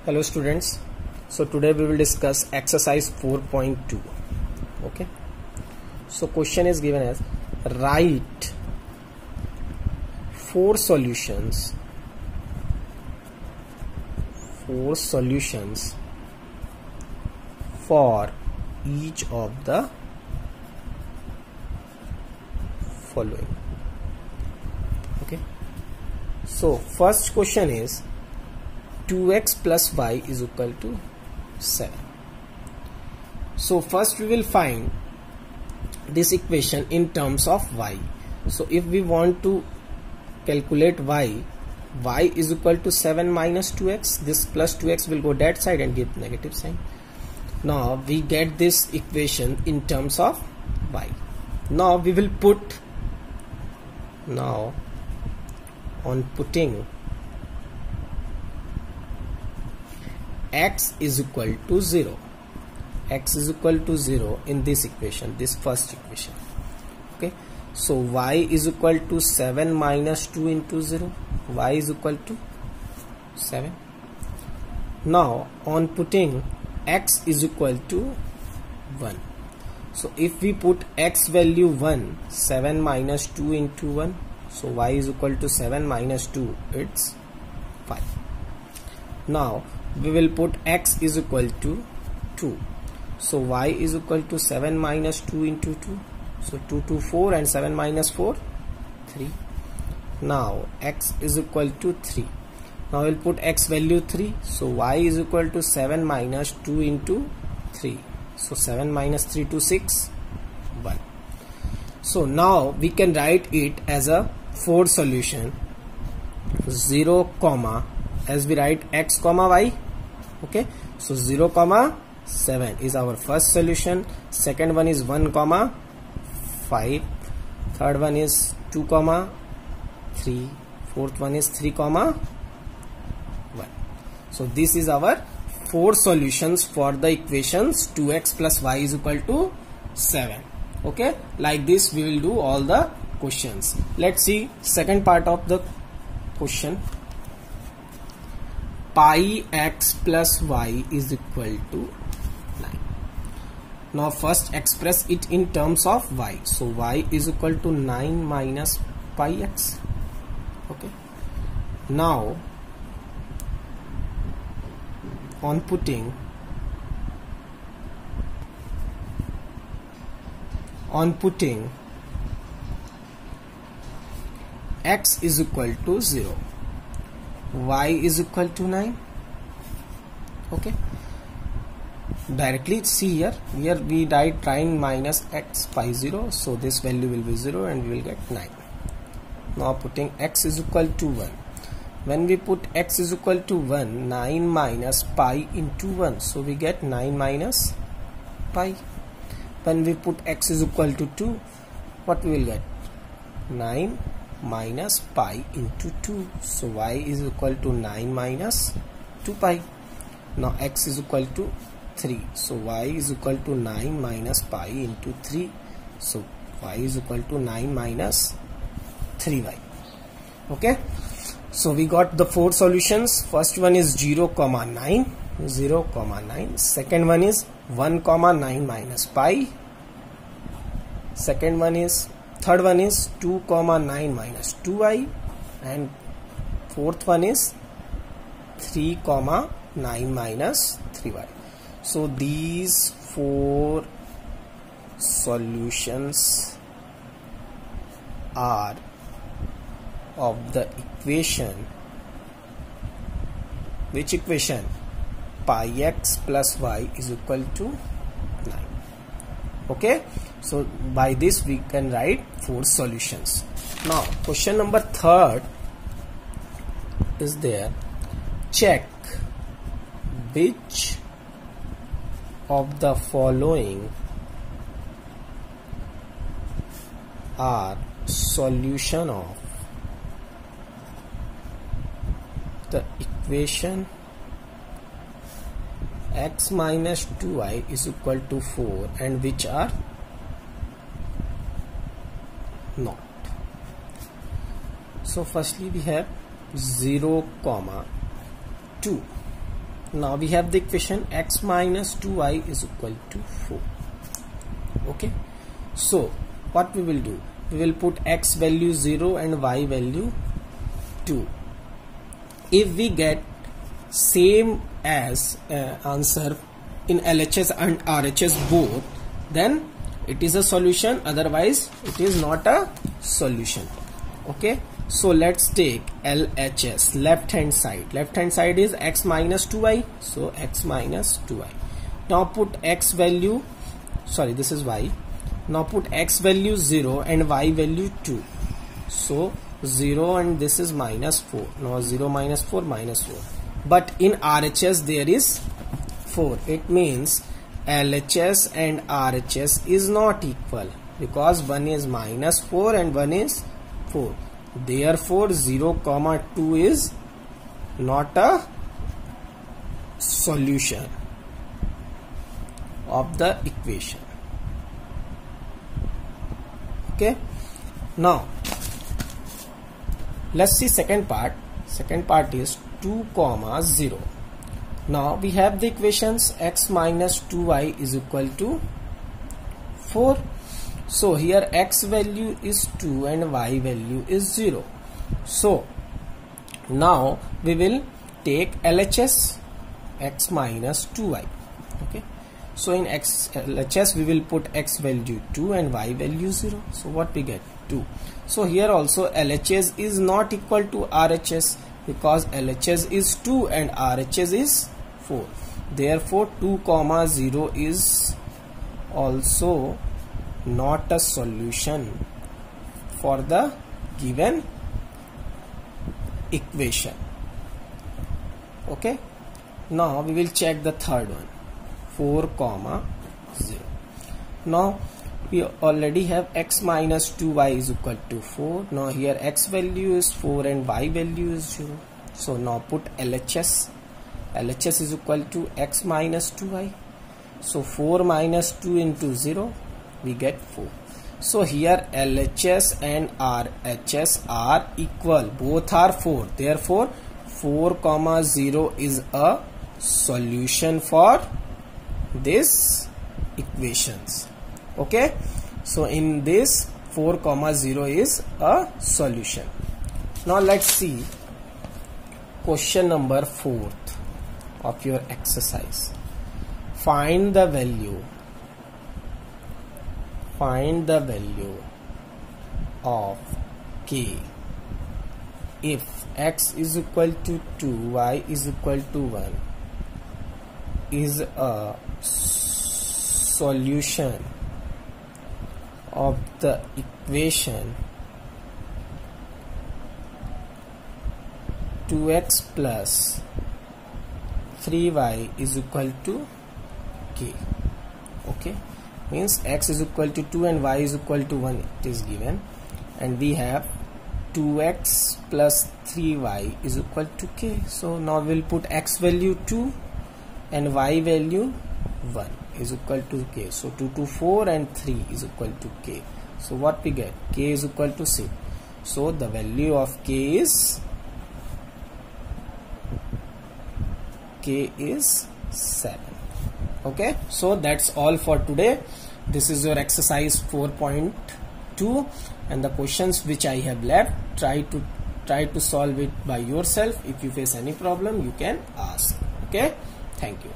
Hello students, so today we will discuss exercise 4.2. Okay, so question is given as write 4 solutions for each of the following. Okay, so first question is 2x plus y is equal to 7. So first we will find this equation in terms of y. So if we want to calculate y is equal to 7 minus 2x, this plus 2x will go that side and give negative sign. Now we get this equation in terms of y. Now we will put, now on putting x is equal to 0, in this equation, this first equation. Okay, so y is equal to 7 minus 2 into 0, y is equal to 7. Now on putting x is equal to 1, so if we put x value 1, 7 minus 2 into 1, so y is equal to 7 minus 2, it's 5. Now we will put x is equal to 2, so y is equal to 7 minus 2 into 2, so 2 to 4 and 7 minus 4, 3. Now x is equal to 3. Now we'll put x value 3, so y is equal to 7 minus 2 into 3, so 7 minus 3 to 6, 1. So now we can write it as a 4 solution, 0 comma, as we write x comma y. Okay, so 0 comma 7 is our first solution, second one is 1 comma 5, third one is 2 comma 3, fourth one is 3 comma 1. So this is our 4 solutions for the equations 2x plus y is equal to 7. Okay, like this we will do all the questions. Let's see second part of the question. Pi x plus y is equal to 9. Now first express it in terms of y. So y is equal to 9 minus pi x. Okay. Now on putting x is equal to 0, y is equal to 9. Okay, directly see here we write 9 minus x pi 0, so this value will be 0 and we will get 9. Now putting x is equal to 1, when we put x is equal to 1, 9 minus pi into 1, so we get 9 minus pi. When we put x is equal to 2, what we will get? 9 minus pi into 2, so y is equal to 9 minus 2 pi. Now x is equal to 3, so y is equal to 9 minus pi into 3, so y is equal to 9 minus 3y. Okay, so we got the 4 solutions. First one is 0 comma 9, second one is 1 comma 9 minus pi, third one is 2 comma 9 minus 2y, and fourth one is 3 comma 9 minus 3y. So these 4 solutions are of the equation, which equation? Pi x plus y is equal to 9. Okay, so by this we can write 4 solutions. Now question number 3 is there. Check which of the following are solution of the equation x minus 2y is equal to 4 and which are not. So firstly we have 0 comma 2. now we have the equation x minus 2y is equal to 4. Okay, so what we will do, we will put x value 0 and y value 2. If we get same as answer in LHS and RHS both, then it is a solution, otherwise it is not a solution. Okay, so let's take LHS, left hand side is x minus 2y, so x minus 2y. Now put x value, sorry, this is y. Now put x value 0 and y value 2, so 0 and this is minus 4. Now 0 minus 4 minus 4, but in RHS there is 4. It means LHS and RHS is not equal, because one is minus 4 and one is 4. Therefore 0 comma 2 is not a solution of the equation. Okay, now let's see second part. Second part is 2 comma 0. Now we have the equations x minus 2y is equal to 4. So here x value is 2 and y value is 0. So now we will take LHS, x minus 2y. Okay, so in LHS we will put x value 2 and y value 0. So what we get? 2. So here also LHS is not equal to RHS, because LHS is 2 and RHS is 4. Therefore 2 comma 0 is also not a solution for the given equation. Okay, now we will check the third one, 4 comma 0. Now we already have x minus 2y is equal to 4. Now here x value is 4 and y value is 0. So now put LHS. LHS is equal to x minus 2y. So 4 minus 2 into 0, we get 4. So here LHS and RHS are equal, both are 4. Therefore 4 comma 0 is a solution for this equations. Okay, so in this 4 comma 0 is a solution. Now let's see question number 4 of your exercise. Find the value of k if x is equal to 2, y is equal to 1 is a solution of the equation 2x plus 3y is equal to k. Okay, means x is equal to 2 and y is equal to 1, it is given, and we have 2x plus 3y is equal to k. So now we will put x value 2 and y value 1 is equal to k. So 2 to 4 and 3 is equal to k. So what we get? K is equal to 6. So the value of k is 7. Okay, so that's all for today. This is your exercise 4.2 and the questions which I have left, try to solve it by yourself. If you face any problem, you can ask. Okay, thank you.